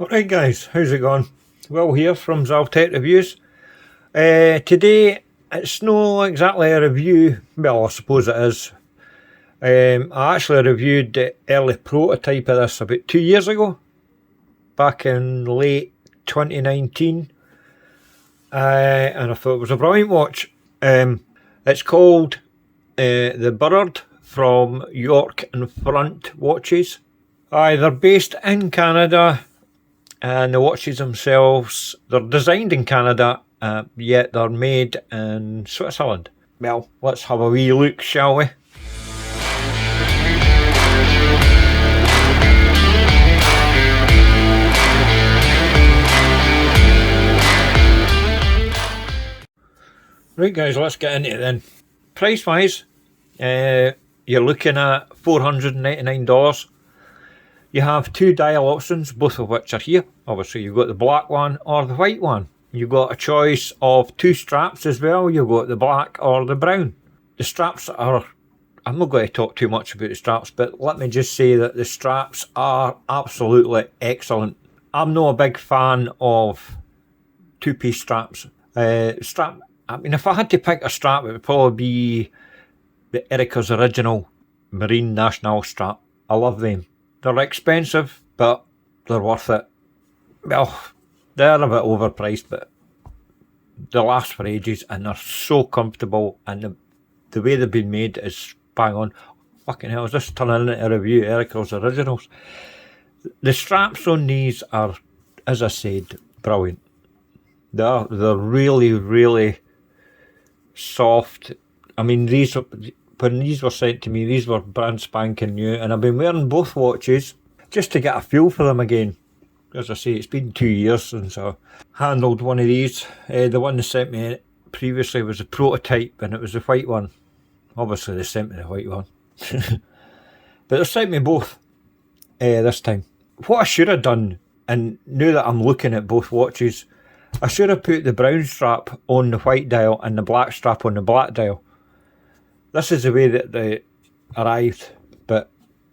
Alright guys, how's it going? Will here from Zaltek Reviews. Today it's not exactly a review, well I suppose it is. I actually reviewed the early prototype of this about 2 years ago, back in late 2019, and I thought it was a brilliant watch. It's called the Burrard from York and Front Watches. They're based in Canada, and the watches themselves, they're designed in Canada, yet they're made in Switzerland. Well, let's have a wee look, shall we? Right guys, let's get into it then. Price wise, you're looking at $499. You have two dial options, both of which are here. Obviously you've got the black one or the white one. You've got a choice of two straps as well. You've got the black or the brown. The straps are, I'm not going to talk too much about the straps, but let me just say that the straps are absolutely excellent. I'm not a big fan of two-piece straps. I mean, if I had to pick a strap, it would probably be the Erica's original Marine National strap. I love them. They're expensive, but they're worth it. Well, they're a bit overpriced, but they last for ages and they're so comfortable, and the way they've been made is bang on. Fucking hell, is this turning into a review Erica's originals? The straps on these are, as I said, brilliant. They're really, really soft. I mean, when these were sent to me, these were brand spanking new, and I've been wearing both watches just to get a feel for them again. As I say, it's been 2 years since I handled one of these. The one they sent me previously was a prototype, and it was the white one. Obviously they sent me the white one. But they sent me both this time. What I should have done, and now that I'm looking at both watches, I should have put the brown strap on the white dial and the black strap on the black dial. This is the way that they arrived, but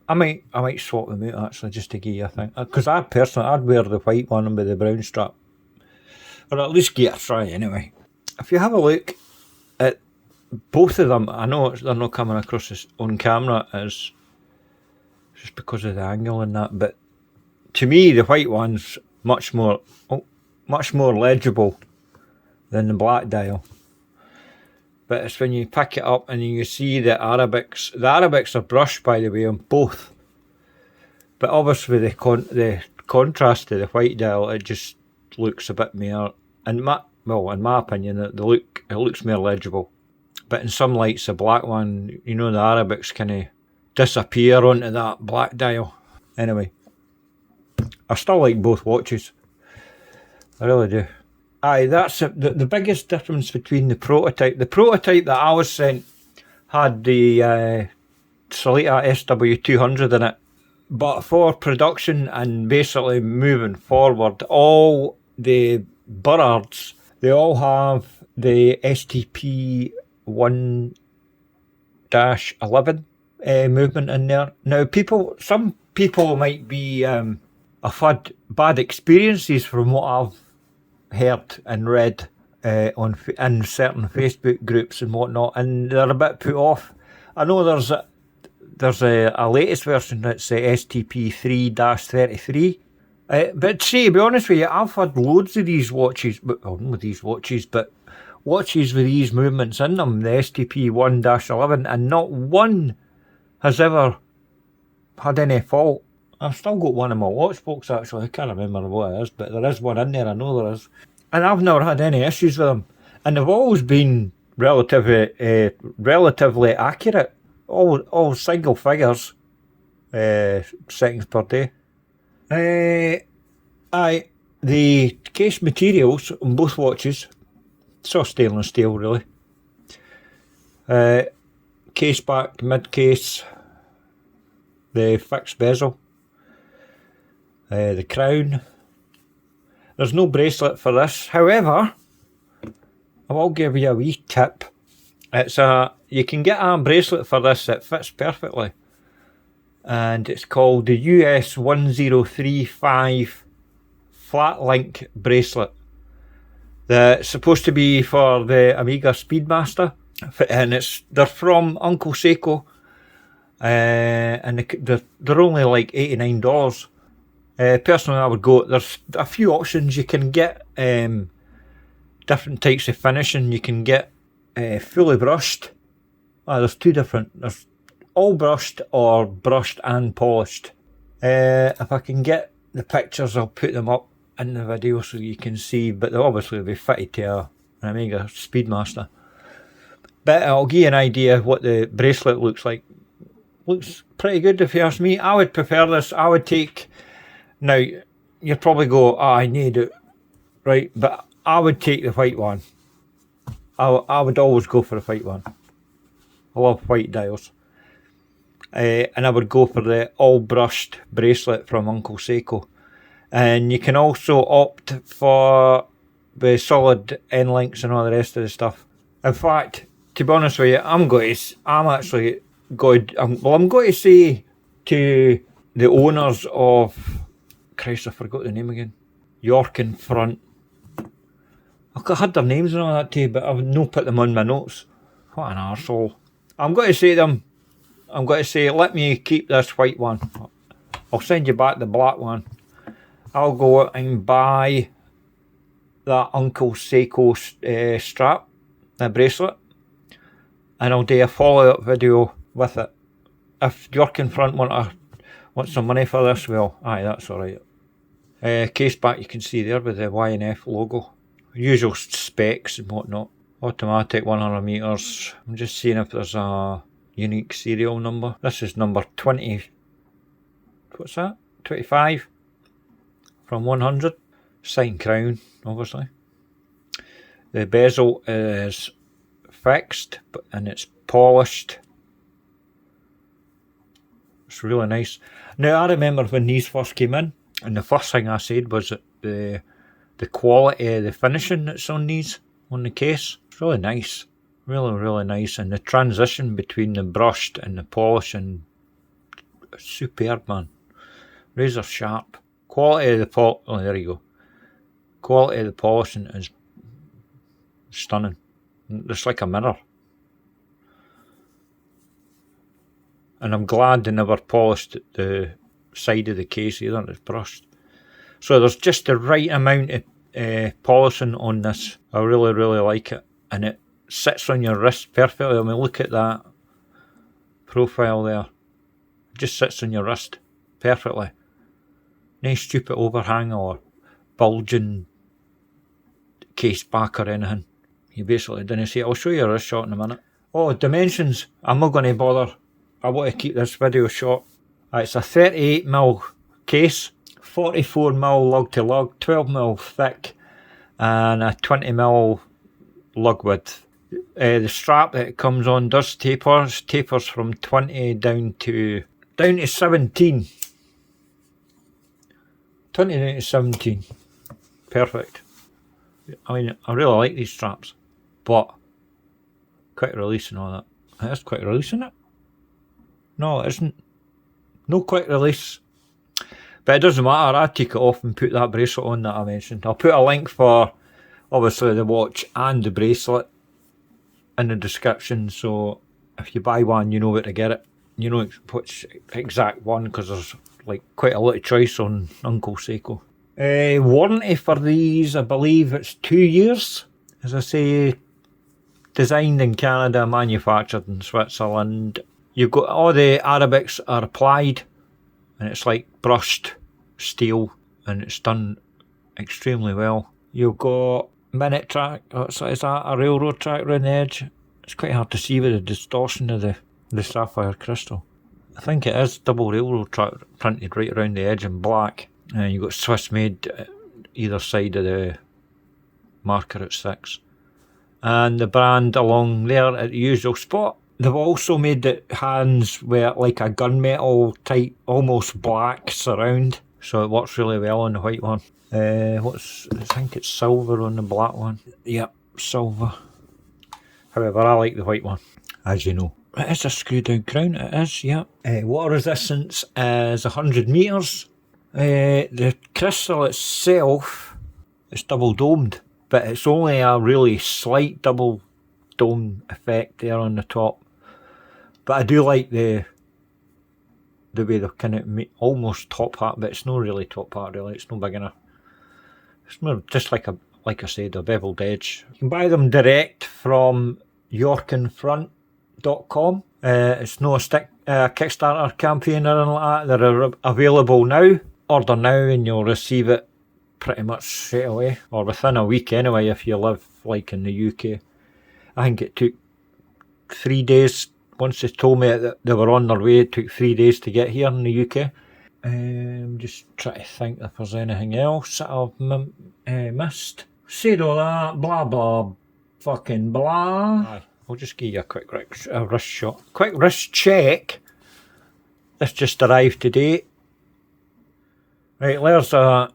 I might swap them out actually, just to give you a thing. Because I'd wear the white one with the brown strap, or at least give it a try anyway. If you have a look at both of them, I know they're not coming across this on camera as just because of the angle and that, but to me the white one's much more legible than the black dial. But it's when you pick it up and you see the Arabics. The Arabics are brushed, by the way, on both. But obviously the contrast to the white dial, it just looks a bit more, in my opinion, it looks more legible. But in some lights, the black one, you know, the Arabics kind of disappear onto that black dial. Anyway, I still like both watches. I really do. That's the biggest difference between the prototype. The prototype that I was sent had the Salita SW200 in it. But for production and basically moving forward, all the Burrards, they all have the STP 1-11 movement in there. Now, some people might be have had bad experiences from what I've heard and read in certain Facebook groups and whatnot, and they're a bit put off. I know there's a latest version that's the STP 3-33. But to be honest with you, I've had loads of these watches, but watches with these movements in them, the STP 1-11, and not one has ever had any fault. I've still got one in my watch box actually, I can't remember what it is, but there is one in there, I know there is. And I've never had any issues with them. And they've always been relatively accurate. All single figures, seconds per day. The case materials on both watches, it's all stainless steel really. Case back, mid case, the fixed bezel. The crown. There's no bracelet for this. However, I will give you a wee tip. You can get a bracelet for this that fits perfectly. And it's called the US 1035 flat link bracelet that's supposed to be for the Amiga Speedmaster, and they're from Uncle Seiko, and they're only like $89. Personally, I would go. There's a few options you can get. Different types of finishing. You can get fully brushed. There's two different. There's all brushed or brushed and polished. If I can get the pictures, I'll put them up in the video so you can see. But they'll obviously be fitted to an Amiga Speedmaster. But I'll give you an idea of what the bracelet looks like. Looks pretty good if you ask me. I would prefer this. I would take. Now, you'd probably go, I need it, right? But I would take the white one. I would always go for the white one. I love white dials. And I would go for the all brushed bracelet from Uncle Seiko. And you can also opt for the solid end links and all the rest of the stuff. In fact, to be honest with you, I'm going to say to the owners of, Christ, I forgot the name again. York in Front. I had their names and all that too, but I've no put them on my notes. What an arsehole. I'm going to say to them, let me keep this white one. I'll send you back the black one. I'll go out and buy that Uncle Seiko strap, the bracelet, and I'll do a follow-up video with it. If York in Front want some money for this, well, aye, that's alright. Case back you can see there with the Y&F logo. Usual specs and whatnot. Automatic 100 meters. I'm just seeing if there's a unique serial number. This is number 20. What's that? 25 from 100. Signed crown, obviously. The bezel is fixed and it's polished. It's really nice. Now, I remember when these first came in, and the first thing I said was that the quality of the finishing that's on these, on the case, it's really nice. Really, really nice. And the transition between the brushed and the polishing, superb, man. Razor sharp. Quality of the oh, there you go. Quality of the polishing is stunning. It's like a mirror. And I'm glad they never polished the side of the case either, it's brushed. So there's just the right amount of polishing on this. I really, really like it. And it sits on your wrist perfectly. I mean, look at that profile there. It just sits on your wrist perfectly. No stupid overhang or bulging case back or anything. You basically didn't see it. I'll show you a wrist shot in a minute. Oh, dimensions. I'm not going to bother. I want to keep this video short. It's a 38mm case, 44mm lug to lug, 12mm thick, and a 20mm lug width. The strap that it comes on does tapers from 20 down to 17. 20 down to 17. Perfect. I mean, I really like these straps, but quick release and all that. It is quick release, isn't it? No, it isn't. No quick release. But it doesn't matter, I take it off and put that bracelet on that I mentioned. I'll put a link for, obviously, the watch and the bracelet in the description, so if you buy one, you know where to get it. You know which exact one, because there's like quite a lot of choice on Uncle Seiko. Warranty for these, I believe it's 2 years. As I say, designed in Canada, manufactured in Switzerland. You've got all the Arabics are applied, and it's like brushed steel, and it's done extremely well. You've got minute track, is that a railroad track around the edge? It's quite hard to see with the distortion of the sapphire crystal. I think it is double railroad track printed right around the edge in black. And you've got Swiss made either side of the marker at 6. And the brand along there at the usual spot. They've also made the hands with like a gunmetal type, almost black surround. So it works really well on the white one. I think it's silver on the black one. Yep, silver. However, I like the white one, as you know. It is a screw down crown, it is, yeah. Water resistance is 100 metres. The crystal itself is double domed, but it's only a really slight double dome effect there on the top. But I do like the way they've kind of almost top hat, but it's not really top hat really, it's no big enough. It's more just like I said, a beveled edge. You can buy them direct from yorkinfront.com. It's no a Kickstarter campaign or anything like that. They're available now. Order now and you'll receive it pretty much straight away, or within a week anyway if you live like in the UK. I think it took 3 days. Once they told me that they were on their way, it took 3 days to get here in the UK. Just trying to think if there's anything else that I've missed. Said all that, blah blah, fucking blah. Aye. I'll just give you a quick wrist shot. Quick wrist check. This just arrived today. Right, there's a...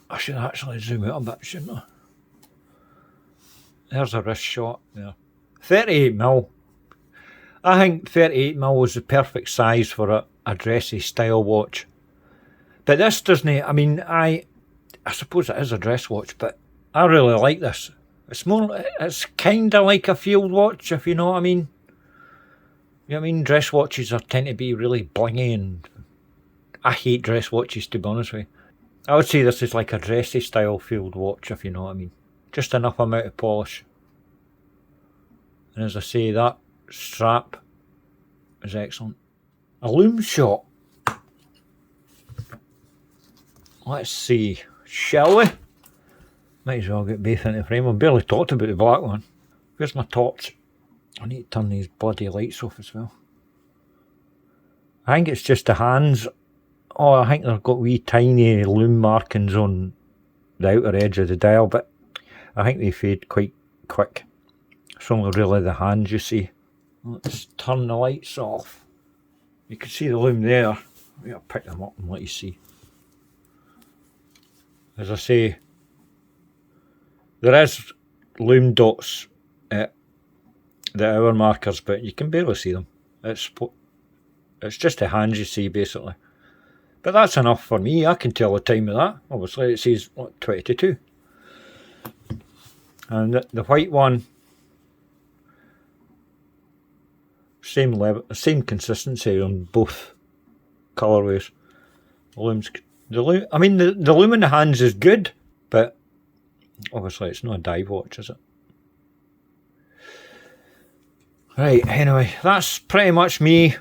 I should actually zoom out a bit, shouldn't I? There's a wrist shot there. 38mm. I think 38mm is the perfect size for a dressy style watch. But this doesn't... I mean, I suppose it is a dress watch, but I really like this. It's kind of like a field watch, if you know what I mean. You know what I mean? Dress watches tend to be really blingy, and I hate dress watches, to be honest with you. I would say this is like a dressy style field watch, if you know what I mean. Just enough amount of polish. And as I say, that strap is excellent. A loom shot. Let's see, shall we? Might as well get both into frame. I've barely talked about the black one. Where's my torch? I need to turn these bloody lights off as well. I think it's just the hands. Oh, I think they've got wee tiny loom markings on the outer edge of the dial, but I think they fade quite quick. It's only really the hands you see. Let's turn the lights off. You can see the loom there. I'll pick them up and let you see. As I say, there is loom dots at the hour markers, but you can barely see them. It's just the hands you see, basically. But that's enough for me. I can tell the time with that. Obviously, it says, what, 20 to 2. And the white one, same level, same consistency on both colourways. The loom, I mean, the loom in the hands is good, but obviously it's not a dive watch, is it? Right, anyway, that's pretty much me.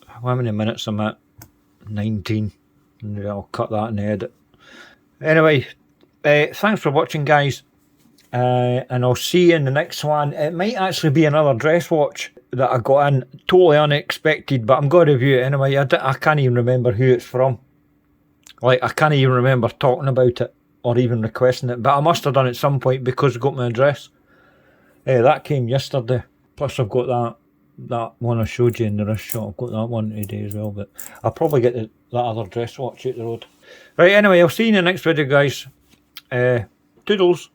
How many minutes am I at? 19. I'll cut that in the edit. Anyway, thanks for watching, guys. And I'll see you in the next one. It might actually be another dress watch that I got in. Totally unexpected, but I'm going to review it anyway. I can't even remember who it's from. Like, I can't even remember talking about it or even requesting it, but I must have done it at some point because I got my address. That came yesterday. Plus I've got that one I showed you in the wrist shot. I've got that one today as well, but I'll probably get that other dress watch out the road. Right, anyway, I'll see you in the next video, guys. Toodles.